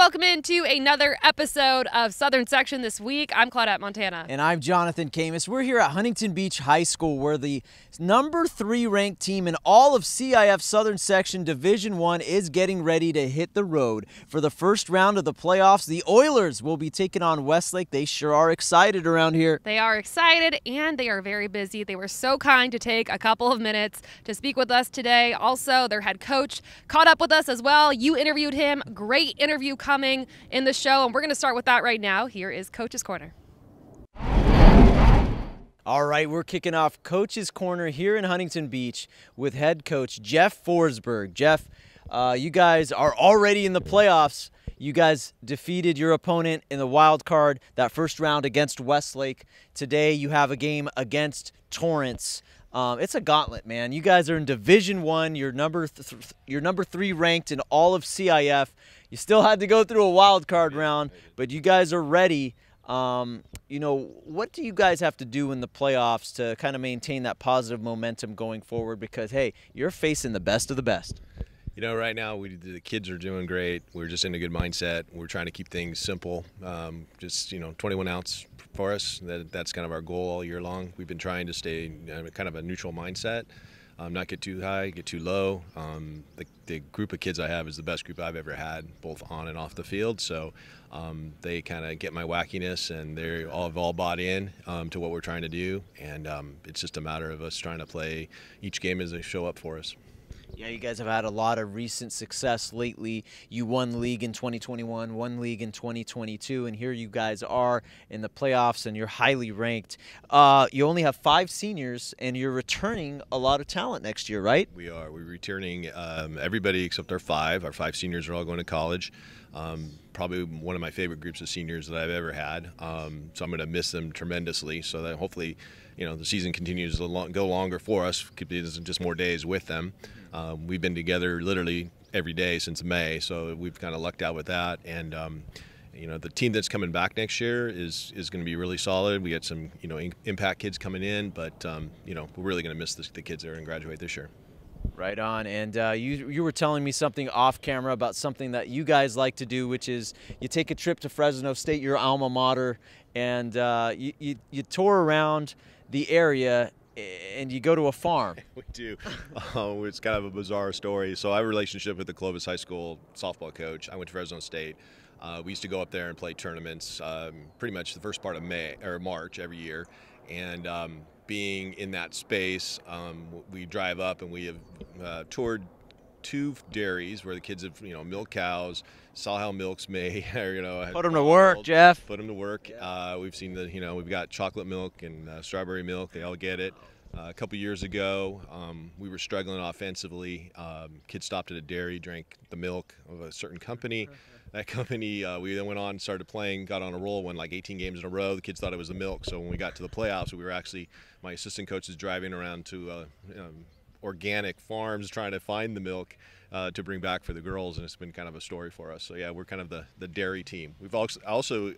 welcome into another episode of Southern Section this week. I'm Claudette Montana. And I'm Jonathan Camus. We're here at Huntington Beach High School, where the number 3 ranked team in all of CIF Southern Section Division I is getting ready to hit the road. For the first round of the playoffs, the Oilers will be taking on Westlake. They sure are excited around here. They are excited and they are very busy. They were so kind to take a couple of minutes to speak with us today. Also, their head coach caught up with us as well. You interviewed him. Great interview coming in the show, and we're going to start with that right now. Here is Coach's Corner. All right, we're kicking off Coach's Corner here in Huntington Beach with head coach Jeff Forsberg. Jeff, you guys are already in the playoffs. You guys defeated your opponent in the wild card, that first round against Westlake. Today you have a game against Torrance. It's a gauntlet, man. You guys are in Division I. You're number 3 ranked in all of CIF. You still had to go through a wild card round, but you guys are ready. What do you guys have to do in the playoffs to kind of maintain that positive momentum going forward? Because, hey, you're facing the best of the best. You know, right now the kids are doing great. We're just in a good mindset. We're trying to keep things simple. 21 ounce for us. That's kind of our goal all year long. We've been trying to stay kind of a neutral mindset, not get too high, get too low. The group of kids I have is the best group I've ever had, both on and off the field. So they kind of get my wackiness, and they've all bought in to what we're trying to do. And it's just a matter of us trying to play each game as they show up for us. Yeah, you guys have had a lot of recent success lately. You won league in 2021, won league in 2022, and here you guys are in the playoffs, and you're highly ranked. You only have 5 seniors, and you're returning a lot of talent next year, right? We are. We're returning everybody except our 5. Our 5 seniors are all going to college. Probably one of my favorite groups of seniors that I've ever had. So I'm going to miss them tremendously. So that hopefully, the season continues to go longer for us. Could be just more days with them. We've been together literally every day since May, so we've kind of lucked out with that. And the team that's coming back next year is going to be really solid. We got some impact kids coming in, but we're really going to miss the kids that are going to graduate this year. Right on. And you were telling me something off camera about something that you guys like to do, which is you take a trip to Fresno State, your alma mater, and you tour around the area and you go to a farm. We do. It's kind of a bizarre story. So I have a relationship with the Clovis High School softball coach. I went to Fresno State. We used to go up there and play tournaments pretty much the first part of March every year. And being in that space, we drive up and we have toured 2 dairies where the kids have milked cows, saw how milk's made. Put them to work, Jeff. Put them to work. Yeah. We've seen we've got chocolate milk and strawberry milk. They all get it. A couple years ago, we were struggling offensively. Kids stopped at a dairy, drank the milk of a certain company. That company, we then went on and started playing, got on a roll, won like 18 games in a row. The kids thought it was the milk. So when we got to the playoffs, we were actually, my assistant coach is driving around to organic farms trying to find the milk to bring back for the girls, and it's been kind of a story for us. So yeah, we're kind of the dairy team. We've also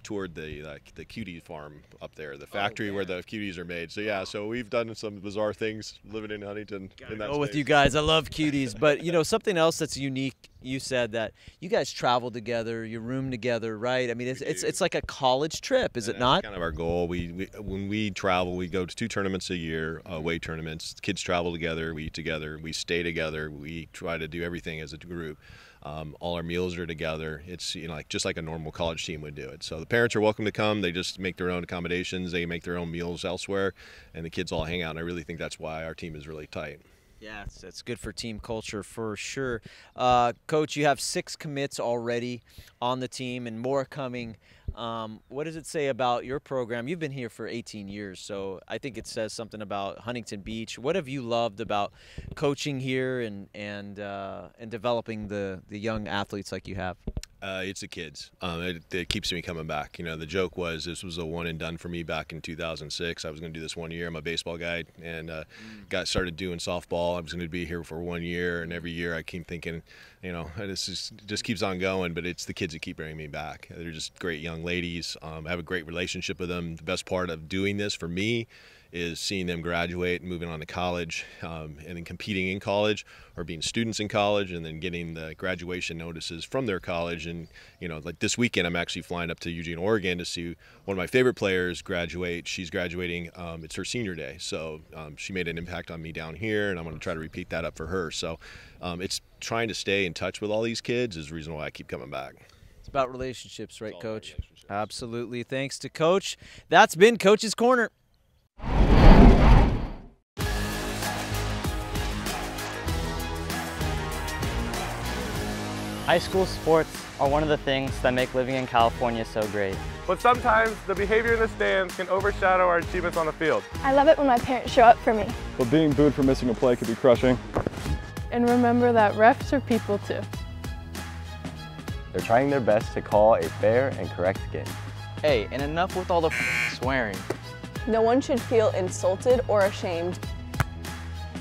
toured the cutie farm up there, the factory where the cuties are made. So yeah, so we've done some bizarre things living in Huntington. Go with you guys. I love cuties. But something else that's unique. You said that you guys travel together, you room together, right? I mean, it's like a college trip, is it not? That's kind of our goal. When we travel, we go to 2 tournaments a year, away tournaments. Kids travel together, we eat together, we stay together, we try to do everything as a group. All our meals are together. It's just like a normal college team would do it. So the parents are welcome to come. They just make their own accommodations. They make their own meals elsewhere, and the kids all hang out. And I really think that's why our team is really tight. Yeah, it's good for team culture for sure. Coach, you have 6 commits already on the team and more coming. What does it say about your program? You've been here for 18 years, so I think it says something about Huntington Beach. What have you loved about coaching here and developing the young athletes like you have? It's the kids. It keeps me coming back. The joke was this was a one and done for me back in 2006. I was going to do this 1 year. I'm a baseball guy and got started doing softball. I was going to be here for 1 year, and every year I keep thinking, this just keeps on going. But it's the kids that keep bringing me back. They're just great young ladies. I have a great relationship with them. The best part of doing this for me is seeing them graduate and moving on to college, and then competing in college or being students in college, and then getting the graduation notices from their college. And like this weekend, I'm actually flying up to Eugene, Oregon to see one of my favorite players graduate. She's graduating. It's her senior day, so she made an impact on me down here, and I'm going to try to repeat that up for her. So it's trying to stay in touch with all these kids is the reason why I keep coming back. It's about relationships, right, Coach? Absolutely. Thanks to Coach. That's been Coach's Corner. High school sports are one of the things that make living in California so great. But sometimes the behavior in the stands can overshadow our achievements on the field. I love it when my parents show up for me. But being booed for missing a play could be crushing. And remember that refs are people too. They're trying their best to call a fair and correct game. Hey, and enough with all the swearing. No one should feel insulted or ashamed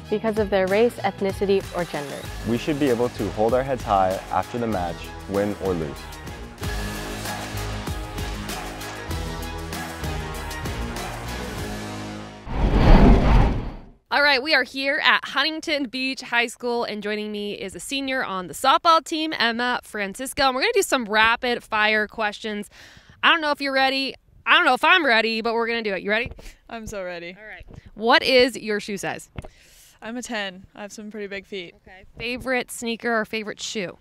because of their race, ethnicity, or gender. We should be able to hold our heads high after the match, win or lose. All right, we are here at Huntington Beach High School, and joining me is a senior on the softball team, Emma Francisco. And we're going to do some rapid fire questions. I don't know if you're ready. I don't know if I'm ready, but we're going to do it. You ready? I'm so ready. All right. What is your shoe size? I'm a 10. I have some pretty big feet. Okay. Favorite sneaker or favorite shoe?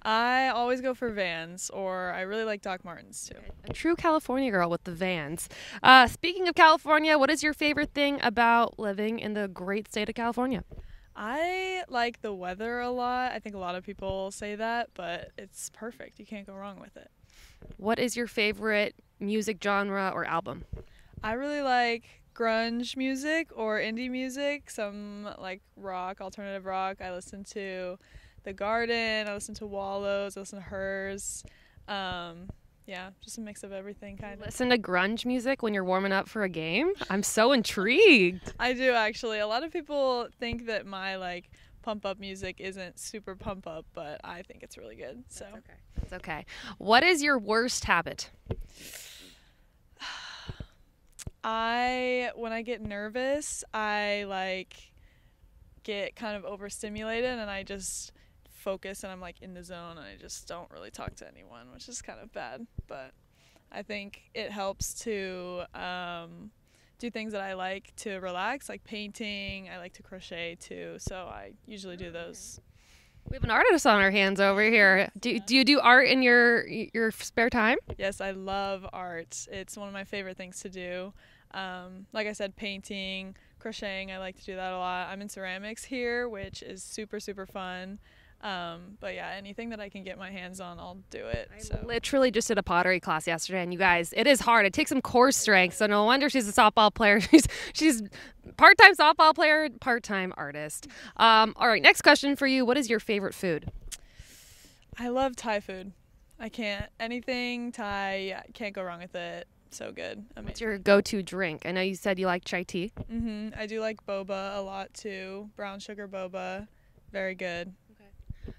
I always go for Vans, or I really like Doc Martens too. A true California girl with the Vans. Speaking of California, what is your favorite thing about living in the great state of California? I like the weather a lot. I think a lot of people say that, but it's perfect. You can't go wrong with it. What is your favorite music genre or album? I really like grunge music or indie music, some like rock, alternative rock. I listen to The Garden, I listen to Wallows, I listen to Hers. Yeah, just a mix of everything kind of. Listen to grunge music when you're warming up for a game? I'm so intrigued. I do actually. A lot of people think that my like pump up music isn't super pump up, but I think it's really good. So That's okay. That's okay. What is your worst habit? When I get nervous, I like get kind of overstimulated and I just focus and I'm like in the zone and I just don't really talk to anyone, which is kind of bad. But I think it helps to do things that I like to relax, like painting. I like to crochet too, so I usually do those. We have an artist on our hands over here. Do you do art in your spare time? Yes, I love art. It's one of my favorite things to do. Like I said, painting, crocheting, I like to do that a lot. I'm in ceramics here, which is super, super fun. But yeah, anything that I can get my hands on, I'll do it. I literally just did a pottery class yesterday, and you guys, it is hard. It takes some core strength, so no wonder she's a softball player. She's part-time softball player, part-time artist. All right, next question for you. What is your favorite food? I love Thai food. Anything Thai, can't go wrong with it. So good. Amazing. What's your go-to drink? I know you said you like chai tea. I do like boba a lot too. Brown sugar boba. Very good.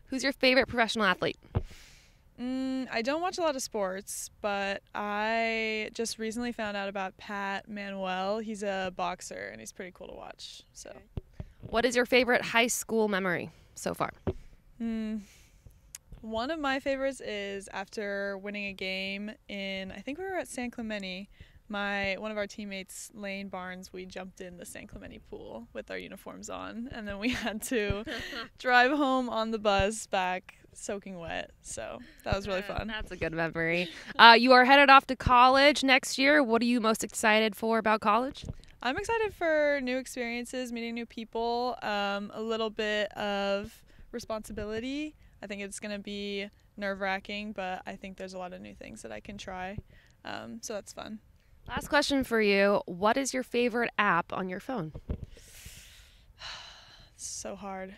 Who's your favorite professional athlete? I don't watch a lot of sports, but I just recently found out about Pat Manuel. He's a boxer, and he's pretty cool to watch. So, what is your favorite high school memory so far? One of my favorites is after winning a game I think we were at San Clemente. One of our teammates, Lane Barnes, we jumped in the San Clemente pool with our uniforms on, and then we had to drive home on the bus back soaking wet. So that was really fun. That's a good memory. You are headed off to college next year. What are you most excited for about college? I'm excited for new experiences, meeting new people, a little bit of responsibility. I think it's going to be nerve-wracking, but I think there's a lot of new things that I can try. So that's fun. Last question for you. What is your favorite app on your phone? So hard.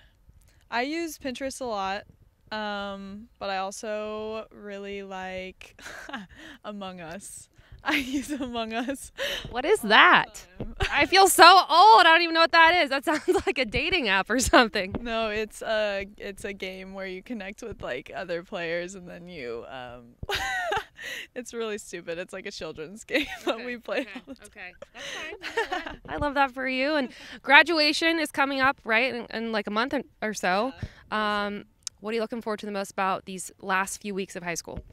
I use Pinterest a lot, but I also really like Among Us. I use Among Us. What is that? I feel so old. I don't even know what that is. That sounds like a dating app or something. No, it's a game where you connect with like other players and then you it's really stupid. It's like a children's game that we play all the time. Okay. That's fine. I love that for you. And graduation is coming up, right, in like a month or so. What are you looking forward to the most about these last few weeks of high school?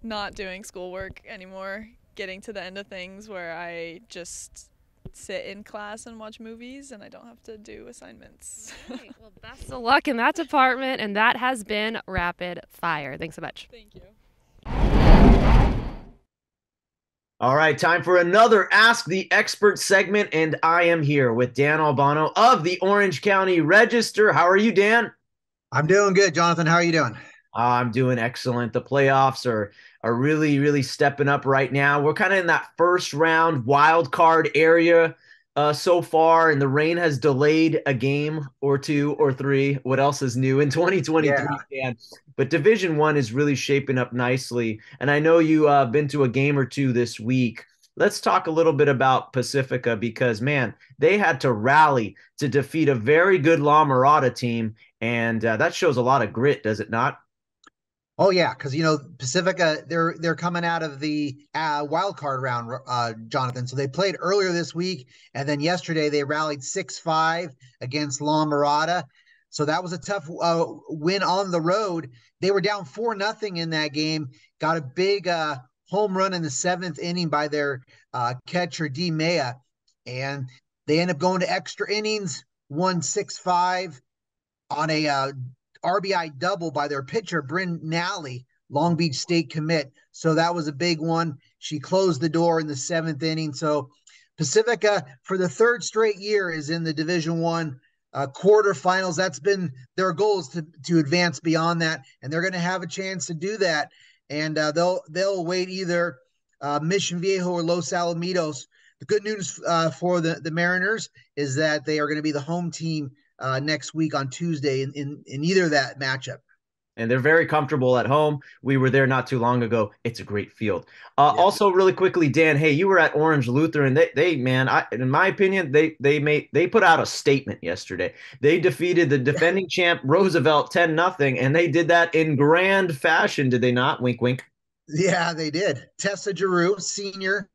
Not doing schoolwork anymore, getting to the end of things where I just sit in class and watch movies and I don't have to do assignments. Right. Well, best of luck in that department, and that has been Rapid Fire. Thanks so much. Thank you. All right, time for another Ask the Expert segment, and I am here with Dan Albano of the Orange County Register. How are you, Dan? I'm doing good, Jonathan. How are you doing? I'm doing excellent. The playoffs are really, really stepping up right now. We're kind of in that first round wild card area so far, and the rain has delayed a game or two or three. What else is new in 2023, Dan? But Division I is really shaping up nicely, and I know you've been to a game or two this week. Let's talk a little bit about Pacifica because, man, they had to rally to defeat a very good La Mirada team, and that shows a lot of grit, does it not? Oh yeah, because Pacifica, they're coming out of the wild card round, Jonathan. So they played earlier this week, and then yesterday they rallied 6-5 against La Mirada. So that was a tough win on the road. They were down 4-0 in that game. Got a big home run in the 7th inning by their catcher D Mea, and they end up going to extra innings, won 6-5 on a RBI double by their pitcher, Bryn Nally, Long Beach State commit. So that was a big one. She closed the door in the 7th inning. So Pacifica, for the 3rd straight year, is in the Division I quarterfinals. That's been their goal, is to advance beyond that, and they're going to have a chance to do that. And they'll await either Mission Viejo or Los Alamitos. The good news for the Mariners is that they are going to be the home team next week on Tuesday in either that matchup. And they're very comfortable at home. We were there not too long ago. It's a great field. Also, really quickly, Dan, hey, you were at Orange Lutheran. They man, in my opinion, they put out a statement yesterday. They defeated the defending champ Roosevelt 10-0, and they did that in grand fashion, did they not? Wink, wink. Yeah, they did. Tessa Giroux, senior,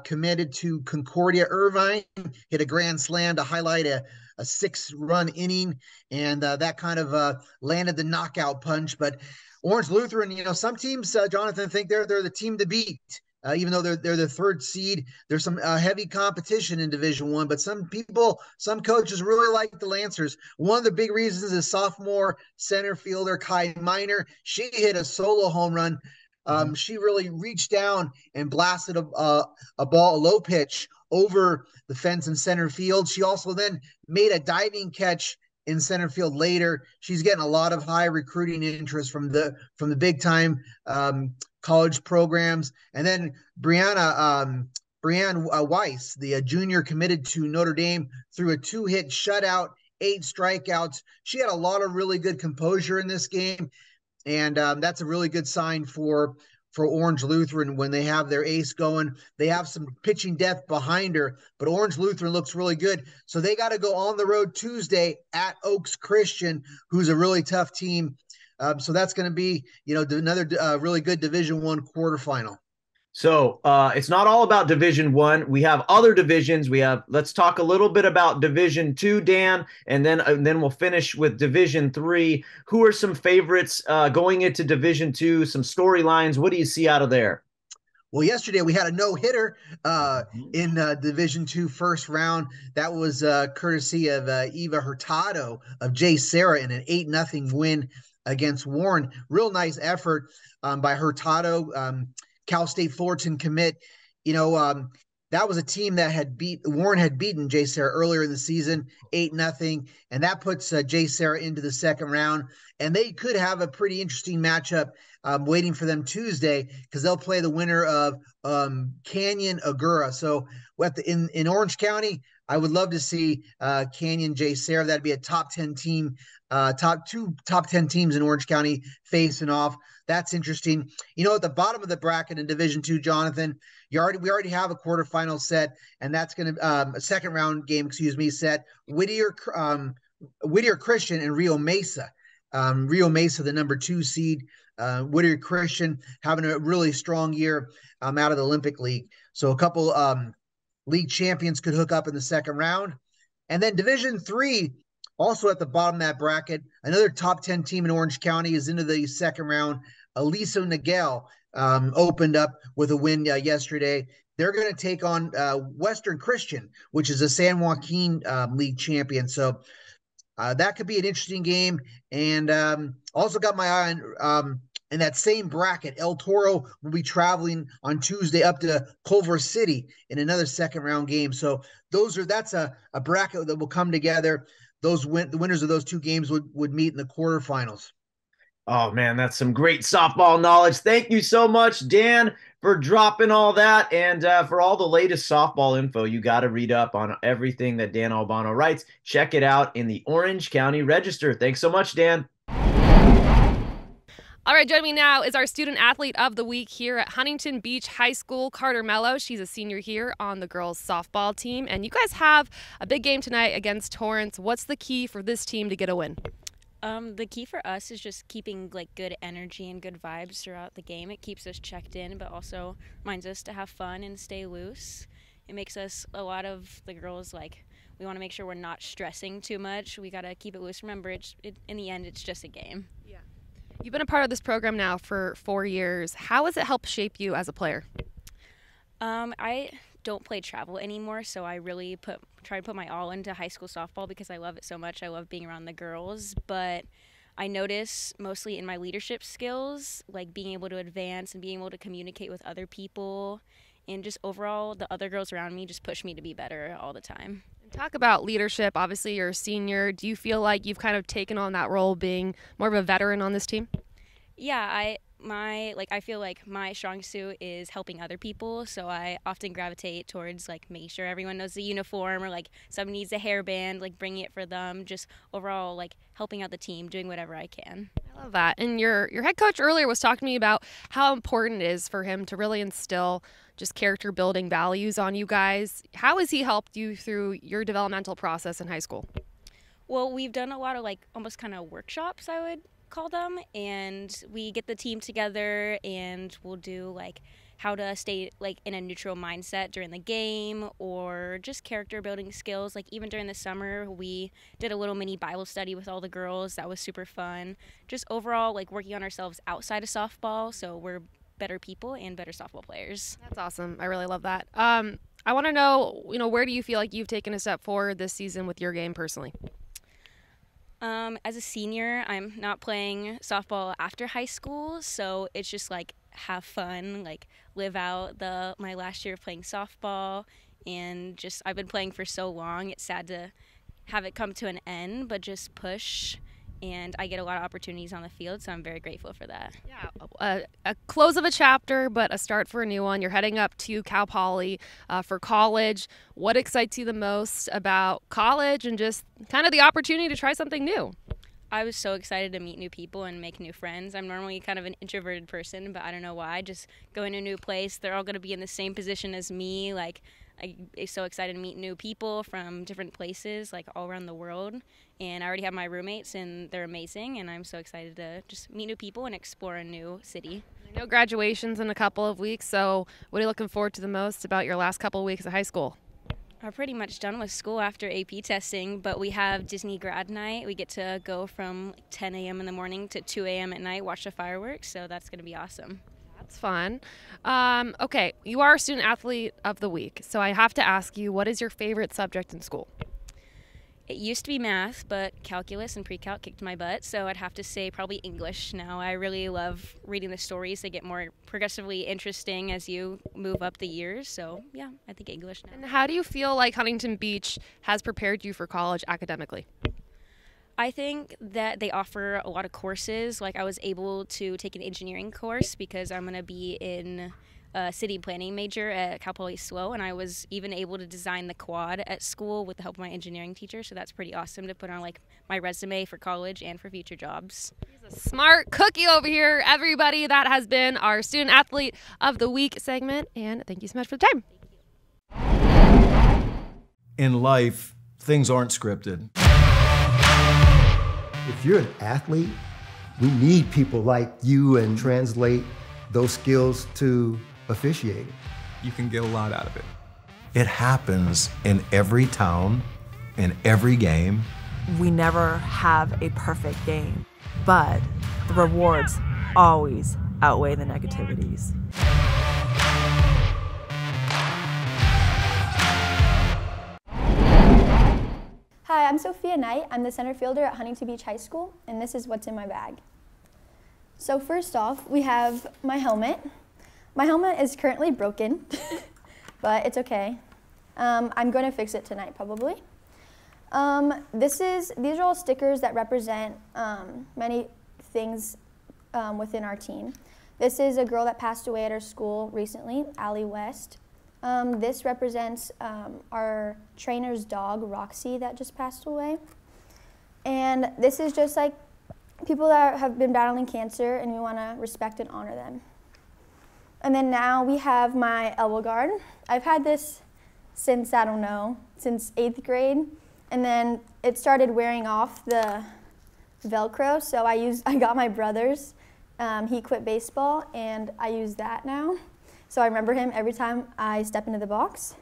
committed to Concordia Irvine, hit a grand slam to highlight a 6-run inning, and that kind of landed the knockout punch. But Orange Lutheran, some teams, Jonathan, think they're the team to beat. Even though they're the 3rd seed, there's some heavy competition in Division I. But some coaches really like the Lancers. One of the big reasons is sophomore center fielder Kai Miner. She hit a solo home run. She really reached down and blasted a low pitch over the fence in center field. She also then made a diving catch in center field later. She's getting a lot of high recruiting interest from the big time college programs. And then Brianne Weiss, the junior committed to Notre Dame, threw a 2-hit shutout, 8 strikeouts. She had a lot of really good composure in this game. And that's a really good sign for Orange Lutheran when they have their ace going. They have some pitching depth behind her, but Orange Lutheran looks really good. So they got to go on the road Tuesday at Oaks Christian, who's a really tough team. So that's going to be, another really good Division I quarterfinal. So it's not all about Division I. We have other divisions. Let's talk a little bit about Division II, Dan, and then we'll finish with Division III. Who are some favorites going into Division II? Some storylines. What do you see out of there? Well, yesterday we had a no-hitter in Division II first round. That was courtesy of Eva Hurtado of J. Sarah in an 8-0 win against Warren. Real nice effort by Hurtado. Cal State Fullerton commit. That was a team that Warren had beaten J. Sarah earlier in the season, 8-0, and that puts J. Sarah into the 2nd round. And they could have a pretty interesting matchup waiting for them Tuesday, because they'll play the winner of Canyon Agura. So in Orange County, I would love to see Canyon J. Sarah. That'd be a top 10 team, top 10 teams in Orange County facing off. That's interesting. At the bottom of the bracket in Division II, Jonathan, we already have a quarterfinal set, and that's going to a 2nd round game, set. Whittier Christian and Rio Mesa. Rio Mesa, the number 2 seed. Whittier Christian having a really strong year out of the Olympic League. So a couple league champions could hook up in the second round. And then Division III, also at the bottom of that bracket, another top 10 team in Orange County is into the second round. Aliso Niguel opened up with a win yesterday. They're going to take on Western Christian, which is a San Joaquin league champion. So that could be an interesting game. And also got my eye on in that same bracket, El Toro will be traveling on Tuesday up to Culver City in another second round game. So that's a bracket that will come together. The winners of those two games would meet in the quarterfinals. Oh, man, that's some great softball knowledge. Thank you so much, Dan, for dropping all that. And for all the latest softball info, you got to read up on everything that Dan Albano writes. Check it out in the Orange County Register. Thanks so much, Dan. All right, joining me now is our student athlete of the week here at Huntington Beach High School, Carter Mello. She's a senior here on the girls softball team. And you guys have a big game tonight against Torrance. What's the key for this team to get a win? The key for us is just keeping good energy and good vibes throughout the game. It keeps us checked in, but also reminds us to have fun and stay loose. It makes us, a lot of the girls, we want to make sure we're not stressing too much. We got to keep it loose. Remember, in the end, it's just a game. Yeah. You've been a part of this program now for 4 years. How has it helped shape you as a player? I don't play travel anymore, so I really try to put my all into high school softball because I love it so much. I love being around the girls, but I notice mostly in my leadership skills, being able to advance and being able to communicate with other people, and just overall the other girls around me just push me to be better all the time. Talk about leadership. Obviously, you're a senior. Do you feel like you've kind of taken on that role being more of a veteran on this team? Yeah, I feel like my strong suit is helping other people, so I often gravitate towards making sure everyone knows the uniform, or someone needs a hairband, bringing it for them, just overall helping out the team, doing whatever I can. I love that. And your head coach earlier was talking to me about how important it is for him to really instill just character building values on you guys. How has he helped you through your developmental process in high school? Well, we've done a lot of almost kind of workshops, I would call them, and we get the team together and we'll do how to stay in a neutral mindset during the game, or just character building skills. Even during the summer we did a little mini Bible study with all the girls. That was super fun. Just overall working on ourselves outside of softball so we're better people and better softball players. That's awesome. I really love that. I want to know, where do you feel like you've taken a step forward this season with your game personally? As a senior, I'm not playing softball after high school, so it's just have fun, live out my last year of playing softball, and just I've been playing for so long. It's sad to have it come to an end, but just push, and I get a lot of opportunities on the field, so I'm very grateful for that. Yeah, a close of a chapter, but a start for a new one. You're heading up to Cal Poly for college. What excites you the most about college and just kind of the opportunity to try something new? I was so excited to meet new people and make new friends. I'm normally kind of an introverted person, but I don't know why. Just going to a new place, they're all going to be in the same position as me. I'm so excited to meet new people from different places, all around the world. And I already have my roommates, and they're amazing. And I'm so excited to just meet new people and explore a new city. I know graduation's in a couple of weeks, so what are you looking forward to the most about your last couple of weeks of high school? I'm pretty much done with school after AP testing, but we have Disney grad night. We get to go from 10 a.m. in the morning to 2 a.m. at night, watch the fireworks, so that's going to be awesome. That's fun. Okay, you are a student athlete of the week, so I have to ask you, what is your favorite subject in school? It used to be math, but calculus and pre-calc kicked my butt, so I'd have to say probably English now. I really love reading the stories. They get more progressively interesting as you move up the years, so yeah, I think English now. And how do you feel like Huntington Beach has prepared you for college academically? I think that they offer a lot of courses. I was able to take an engineering course because I'm going to be in a city planning major at Cal Poly SWO, and I was even able to design the quad at school with the help of my engineering teacher, so that's pretty awesome to put on my resume for college and for future jobs. He's a smart cookie over here, everybody. That has been our Student Athlete of the Week segment, and thank you so much for the time. In life, things aren't scripted. If you're an athlete, we need people like you and translate those skills to officiating. You can get a lot out of it. It happens in every town, in every game. We never have a perfect game, but the rewards always outweigh the negativities. Hi, I'm Sophia Knight. I'm the center fielder at Huntington Beach High School, and this is what's in my bag. So first off, we have my helmet. My helmet is currently broken, but it's okay. I'm going to fix it tonight, probably. These are all stickers that represent many things within our team. This is a girl that passed away at our school recently, Allie West. This represents our trainer's dog, Roxy, that just passed away. And this is just like people that have been battling cancer, and we want to respect and honor them. And then now we have my elbow guard. I've had this since, I don't know, since 8th grade. And then it started wearing off the Velcro, so I got my brother's. He quit baseball, and I use that now. So I remember him every time I step into the box.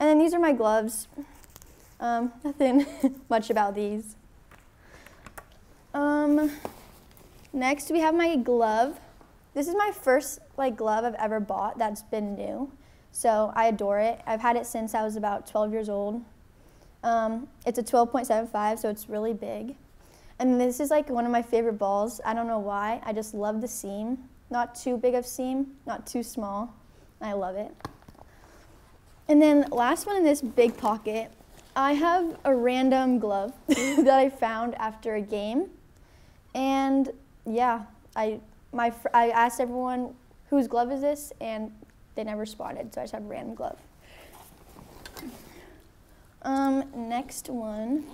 And then these are my gloves. Nothing much about these. Next we have my glove. This is my first glove I've ever bought that's been new. So I adore it. I've had it since I was about 12 years old. It's a 12.75, so it's really big. And this is one of my favorite balls. I don't know why. I just love the seam. Not too big of seam, not too small. I love it. And then last one in this big pocket, I have a random glove that I found after a game. And yeah, I asked everyone, whose glove is this? And they never responded, so I just have a random glove. Next one,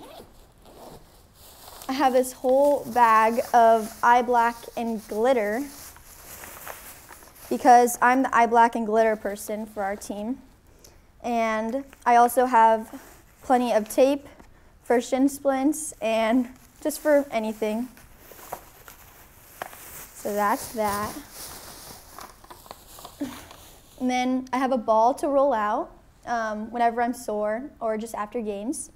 I have this whole bag of eye black and glitter because I'm the eye black and glitter person for our team. And I also have plenty of tape for shin splints and just for anything. So that's that. And then I have a ball to roll out whenever I'm sore or just after games.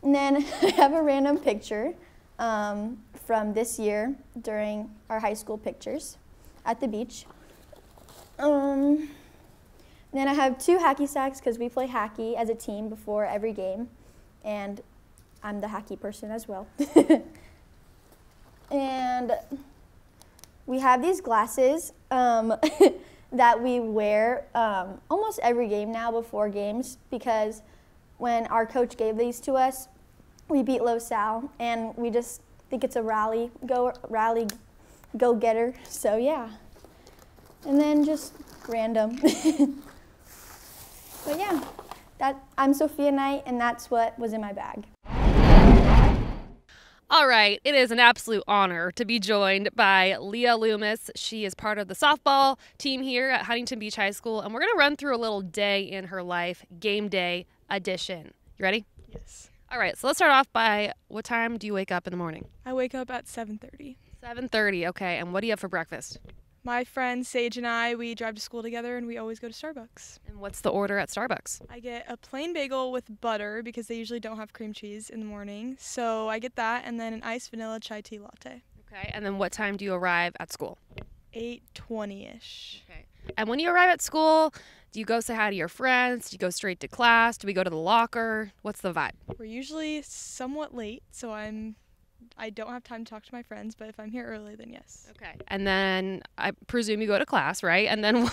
And then I have a random picture from this year during our high school pictures at the beach. Then I have 2 hacky sacks because we play hacky as a team before every game, and I'm the hacky person as well. And we have these glasses that we wear almost every game now before games, because when our coach gave these to us, we beat LaSalle, and we just think it's a rally go-getter, so yeah. And then just random. But yeah, I'm Sophia Knight, and that's what was in my bag. All right, it is an absolute honor to be joined by Leah Loomis. She is part of the softball team here at Huntington Beach High School, and we're going to run through a little day in her life, game day edition. You ready? Yes. All right, so let's start off by, what time do you wake up in the morning? I wake up at 7:30. 7:30, okay, and what do you have for breakfast? My friend Sage and I, we drive to school together, and we always go to Starbucks. And what's the order at Starbucks? I get a plain bagel with butter because they usually don't have cream cheese in the morning. So I get that, and then an iced vanilla chai tea latte. Okay, and then what time do you arrive at school? 8:20-ish. Okay. And when you arrive at school, do you go say hi to your friends? Do you go straight to class? Do we go to the locker? What's the vibe? We're usually somewhat late, so I don't have time to talk to my friends, but if I'm here early, then yes. Okay. And then I presume you go to class, right? And then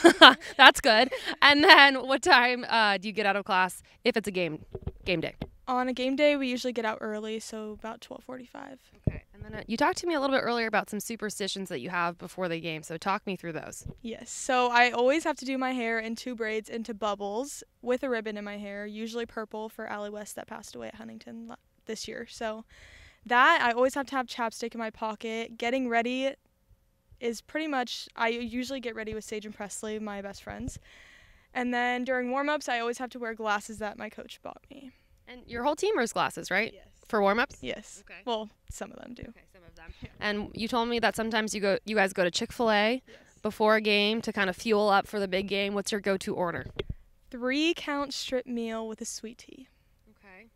that's good. And then what time do you get out of class if it's a game day? On a game day, we usually get out early, so about 12:45. Okay. And then you talked to me a little bit earlier about some superstitions that you have before the game, so talk me through those. Yes. So I always have to do my hair in 2 braids into bubbles with a ribbon in my hair, usually purple for Allie West that passed away at Huntington this year. So that, I always have to have chapstick in my pocket. Getting ready is pretty much, I usually get ready with Sage and Presley, my best friends. And then during warm-ups, I always have to wear glasses that my coach bought me. And your whole team wears glasses, right? Yes. For warm-ups? Yes. Okay. Well, some of them do. Okay, some of them. And you told me that sometimes you guys go to Chick-fil-A before a game to kind of fuel up for the big game. What's your go-to order? 3-count strip meal with a sweet tea. Okay.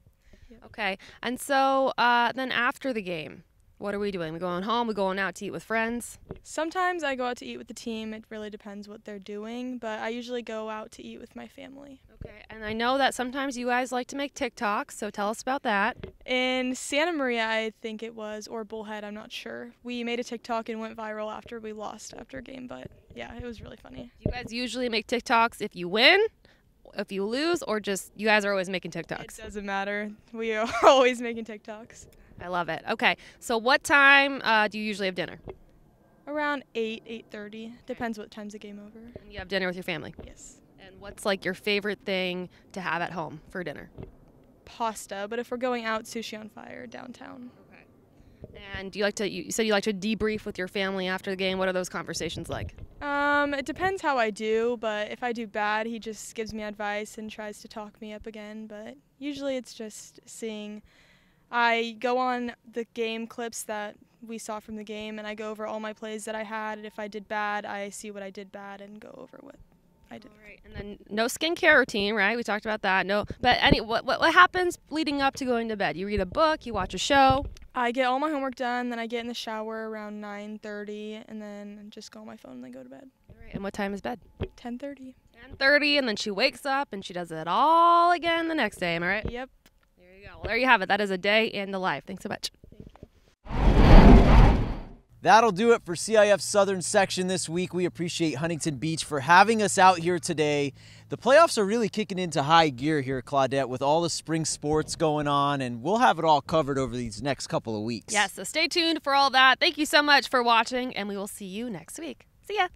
Okay. And so then after the game, what are we doing? We going home? We going out to eat with friends? Sometimes I go out to eat with the team. It really depends what they're doing, but I usually go out to eat with my family. Okay. And I know that sometimes you guys like to make TikToks, so tell us about that. In Santa Maria, I think it was, or Bullhead, I'm not sure. We made a TikTok and went viral after we lost after a game, but yeah, it was really funny. Do you guys usually make TikToks if you win, if you lose, or just you guys are always making TikToks? It doesn't matter. We are always making TikToks. I love it. Okay, so what time do you usually have dinner? Around 8:30. Depends what time's the game over. And you have dinner with your family? Yes. And what's like your favorite thing to have at home for dinner? Pasta, but if we're going out, sushi on fire downtown. Okay. And do you like to? You said you like to debrief with your family after the game. What are those conversations like? It depends how I do, but if I do bad, he just gives me advice and tries to talk me up again. But usually it's just seeing. I go on the game clips that we saw from the game, and I go over all my plays that I had. And if I did bad, I see what I did bad and go over what I did. All right. And then no skincare routine, right? We talked about that. No, but what happens leading up to going to bed? You read a book, you watch a show. I get all my homework done, then I get in the shower around 9:30, and then just go on my phone and then go to bed. All right. And what time is bed? 10:30. 10:30, and then she wakes up and she does it all again the next day. Am I right? Yep. There you go. Well, there you have it. That is a day in the life. Thanks so much. That'll do it for CIF Southern section this week. We appreciate Huntington Beach for having us out here today. The playoffs are really kicking into high gear here, Claudette, with all the spring sports going on, and we'll have it all covered over these next couple of weeks. Yes, so stay tuned for all that. Thank you so much for watching, and we will see you next week. See ya.